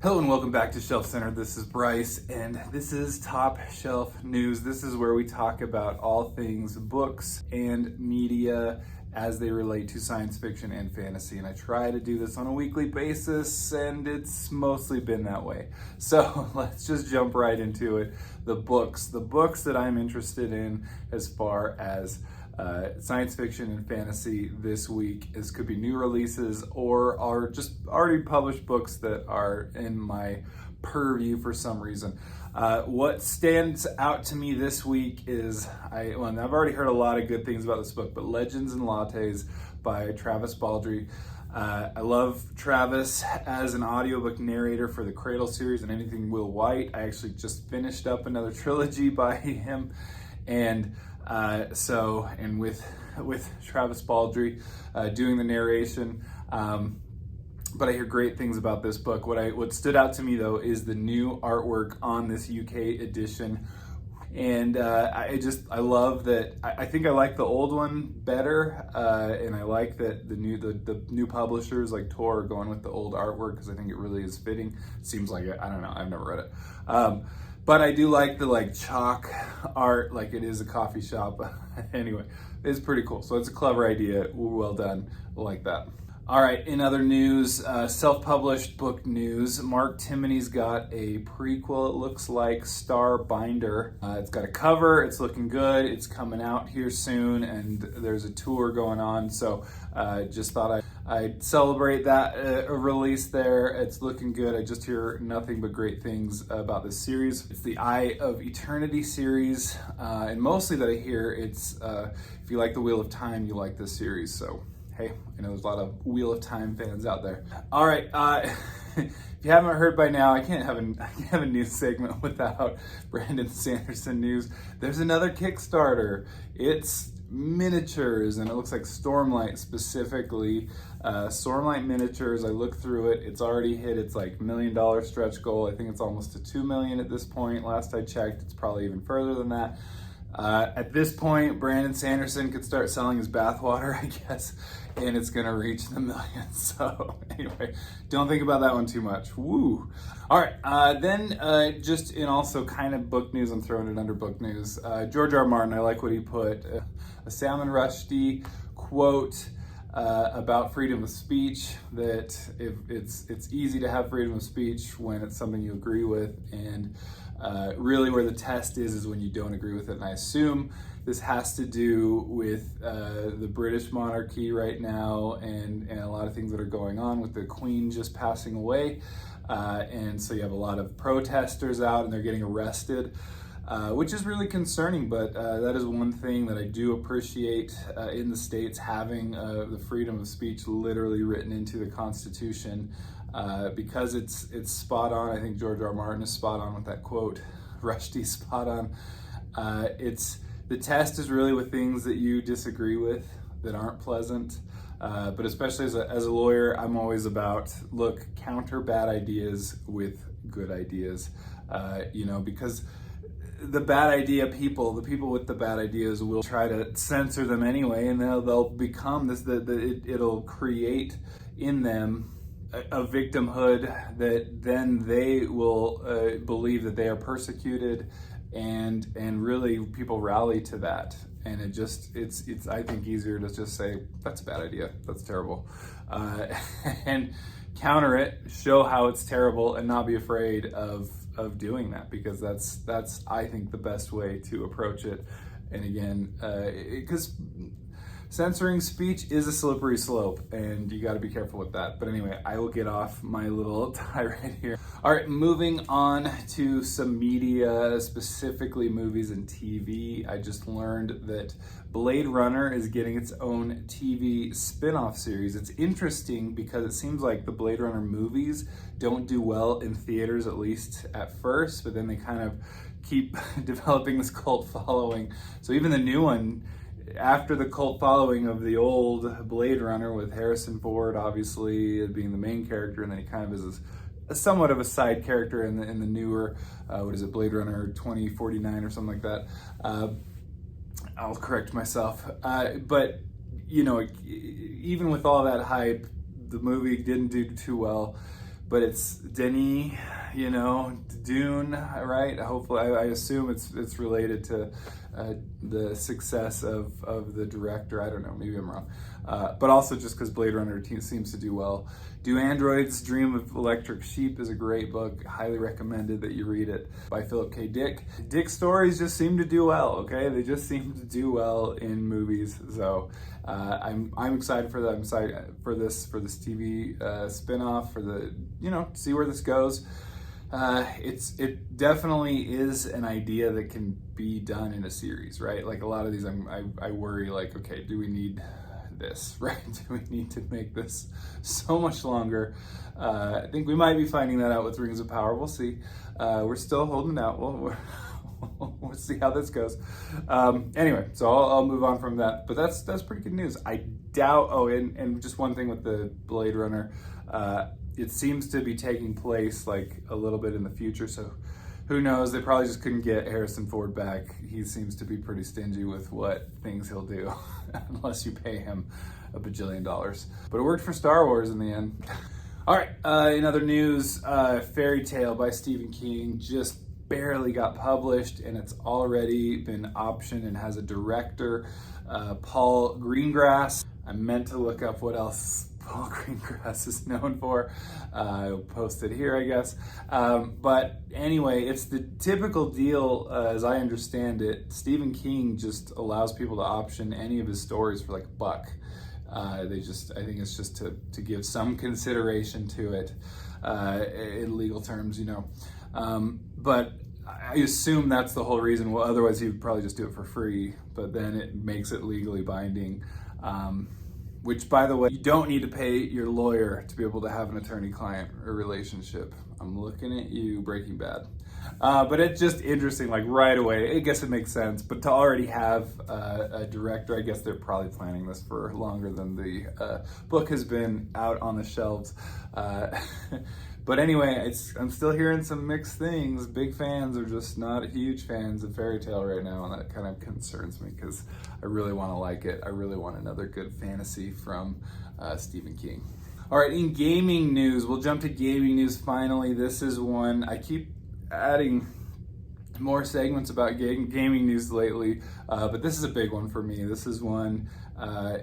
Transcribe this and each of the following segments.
Hello and welcome back to Shelf Center. This is Bryce and this is Top Shelf News. This is where we talk about all things books and media as they relate to science fiction and fantasy. And I try to do this on a weekly basis and it's mostly been that way. So let's just jump right into it. The books that I'm interested in as far as science fiction and fantasy this week could be new releases or are just already published books that are in my purview for some reason. What stands out to me this week is, I've already heard a lot of good things about this book, but Legends and Lattes by Travis Baldree. I love Travis as an audiobook narrator for the Cradle series and anything Will White. I actually just finished up another trilogy by him, and with Travis Baldree doing the narration, but I hear great things about this book. What stood out to me though is the new artwork on this UK edition, and I love that. I think I like the old one better, and I like that the new publishers like Tor are going with the old artwork because I think it really is fitting. Seems like it. I don't know. I've never read it. But I do like the chalk art, like it is a coffee shop. Anyway, it's pretty cool. So it's a clever idea. Well done. I like that. All right, in other news, self-published book news, Mark Timoney's got a prequel, it looks like, Starbinder. It's got a cover, it's looking good, it's coming out here soon, and there's a tour going on, so just thought I'd celebrate that release there. It's looking good. I just hear nothing but great things about this series. It's the Eye of Eternity series, and mostly that I hear it's, if you like the Wheel of Time, you like this series, so hey, I know there's a lot of Wheel of Time fans out there. All right, if you haven't heard by now, I can't have a news segment without Brandon Sanderson news. There's another Kickstarter. It's miniatures, and it looks like Stormlight specifically. Stormlight miniatures, I looked through it. It's already hit its $1 million stretch goal. I think it's almost to $2 million at this point. Last I checked, it's probably even further than that. At this point, Brandon Sanderson could start selling his bathwater, I guess, and it's gonna reach the millions. So anyway, don't think about that one too much. Woo! All right, then just in also kind of book news, I'm throwing it under book news. George R. R. Martin, I like what he put. A Salman Rushdie quote about freedom of speech, that if it's easy to have freedom of speech when it's something you agree with, and really where the test is when you don't agree with it. And I assume this has to do with the British monarchy right now, and a lot of things that are going on with the Queen just passing away. And so you have a lot of protesters out and they're getting arrested, which is really concerning, but that is one thing that I do appreciate in the States, having the freedom of speech literally written into the Constitution, because it's spot on. I think George R. R. Martin is spot on with that quote. Rushdie's spot on. The test is really with things that you disagree with, that aren't pleasant. But especially as a lawyer, I'm always about, look, counter bad ideas with good ideas, because the bad idea people, the people with the bad ideas will try to censor them anyway, and they'll become this, it'll create in them a victimhood that then they will believe that they are persecuted, and really people rally to that. And it's I think easier to just say, that's a bad idea, that's terrible, and counter it, show how it's terrible, and not be afraid of doing that, because that's I think the best way to approach it. And again, because censoring speech is a slippery slope, and you got to be careful with that. But anyway, I will get off my little tirade here. All right, moving on to some media, specifically movies and TV. I just learned that Blade Runner is getting its own TV spin-off series. It's interesting because it seems like the Blade Runner movies don't do well in theaters, at least at first, but then they kind of keep developing this cult following. So even the new one, after the cult following of the old Blade Runner with Harrison Ford obviously being the main character, and then he kind of is somewhat of a side character in the newer, Blade Runner 2049 or something like that. I'll correct myself. But, even with all that hype, the movie didn't do too well. but it's Denis, Dune, right? Hopefully, I assume it's related to the success of the director. I don't know, maybe I'm wrong. But also just because Blade Runner seems to do well. Do Androids Dream of Electric Sheep is a great book. Highly recommended that you read it, by Philip K. Dick. Dick's stories just seem to do well, okay? They just seem to do well in movies. So I'm excited for that. I'm excited for this TV spinoff, for the, see where this goes. It definitely is an idea that can be done in a series, right? Like a lot of these, I worry, like, okay, do we need this, right? Do we need to make this so much longer? I think we might be finding that out with Rings of Power. We'll see. We're still holding out. We'll see how this goes. Anyway, so I'll move on from that. But that's pretty good news. I doubt. Oh, and just one thing with the Blade Runner, it seems to be taking place like a little bit in the future. So who knows? They probably just couldn't get Harrison Ford back. He seems to be pretty stingy with what things he'll do, unless you pay him $1 bajillion. But it worked for Star Wars in the end. All right, in other news, Fairy Tale by Stephen King just barely got published, and it's already been optioned and has a director, Paul Greengrass. I meant to look up what else Paul Greengrass is known for. I'll post it here, I guess. But anyway, it's the typical deal, as I understand it. Stephen King just allows people to option any of his stories for like $1. I think it's just to give some consideration to it in legal terms, But I assume that's the whole reason. Well, otherwise he would probably just do it for free, but then it makes it legally binding. Which, by the way, you don't need to pay your lawyer to be able to have an attorney-client relationship. I'm looking at you, Breaking Bad. But it's just interesting, like right away. I guess it makes sense. But to already have a director, I guess they're probably planning this for longer than the book has been out on the shelves. But anyway, I'm still hearing some mixed things. Big fans are just not huge fans of Fairy Tale right now, and that kind of concerns me because I really want to like it. I really want another good fantasy from Stephen King. All right, in gaming news, we'll jump to gaming news finally. This is one, I keep adding more segments about gaming news lately, but this is a big one for me. This is one,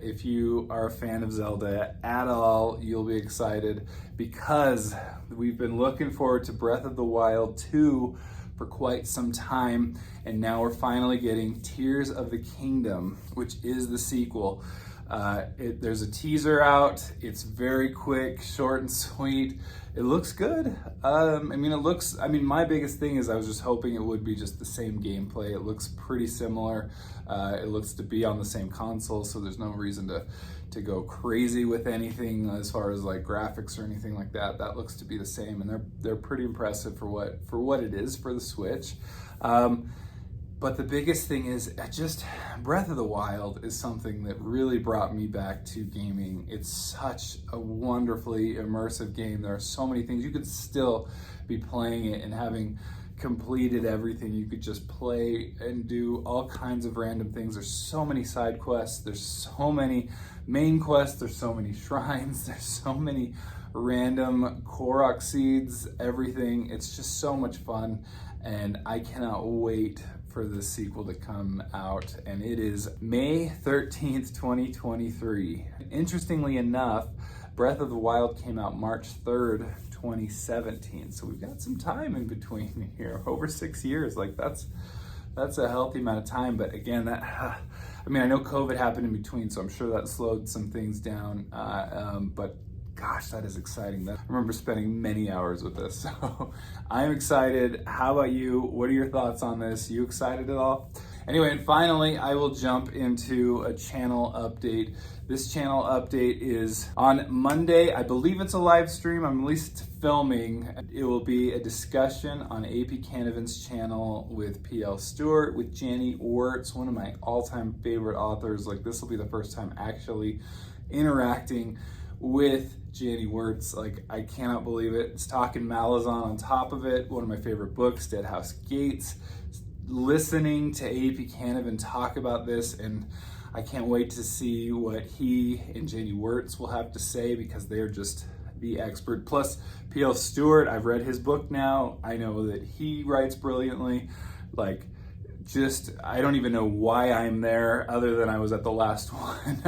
if you are a fan of Zelda at all, you'll be excited because we've been looking forward to Breath of the Wild 2 for quite some time, and now we're finally getting Tears of the Kingdom, which is the sequel. There's a teaser out. It's very quick, short and sweet. It looks good. My biggest thing is I was just hoping it would be just the same gameplay. It looks pretty similar. It looks to be on the same console, so there's no reason to go crazy with anything as far as like graphics or anything like that. That looks to be the same, and they're pretty impressive for what it is for the Switch. But the biggest thing is just Breath of the Wild is something that really brought me back to gaming. It's such a wonderfully immersive game. There are so many things. You could still be playing it and having completed everything. You could just play and do all kinds of random things. There's so many side quests. There's so many main quests. There's so many shrines. There's so many random Korok seeds, everything. It's just so much fun, and I cannot wait for the sequel to come out, and it is May 13th, 2023. Interestingly enough, Breath of the Wild came out March 3rd, 2017, so we've got some time in between here, over 6 years. Like that's a healthy amount of time, but again, I know COVID happened in between, so I'm sure that slowed some things down, but gosh, that is exciting. I remember spending many hours with this, so I'm excited. How about you? What are your thoughts on this? You excited at all? Anyway, and finally, I will jump into a channel update. This channel update is on Monday. I believe it's a live stream. I'm at least filming. It will be a discussion on AP Canavan's channel with P.L. Stewart, with Jenny Wirtz, one of my all-time favorite authors. Like, this will be the first time actually interacting with Jenny Wirtz. Like, I cannot believe it. It's talking Malazan on top of it. One of my favorite books, Dead House Gates. Listening to AP Canavan talk about this, and I can't wait to see what he and Jenny Wirtz will have to say, because they're just the expert. Plus, P.L. Stewart, I've read his book now. I know that he writes brilliantly. Like, just, I don't even know why I'm there other than I was at the last one.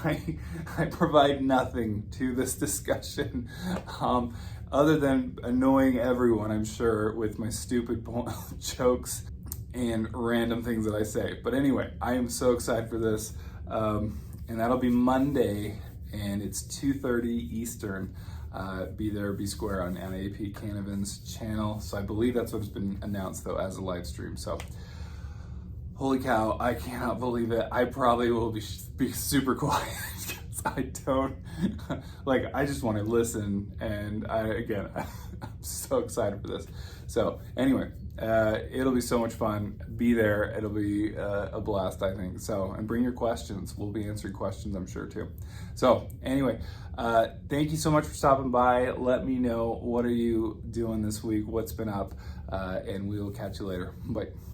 I provide nothing to this discussion other than annoying everyone, I'm sure, with my stupid jokes and random things that I say. But anyway, I am so excited for this. And that'll be Monday, and it's 2:30 Eastern. Be there, be square on AP Canavan's channel. So I believe that's what's been announced though as a live stream. So holy cow, I cannot believe it. I probably will be super quiet because I don't, like, I just want to listen. And I'm so excited for this. So anyway, it'll be so much fun. Be there. It'll be a blast, I think. So, and bring your questions. We'll be answering questions, I'm sure, too. So anyway, thank you so much for stopping by. Let me know, what are you doing this week? What's been up? And we will catch you later. Bye.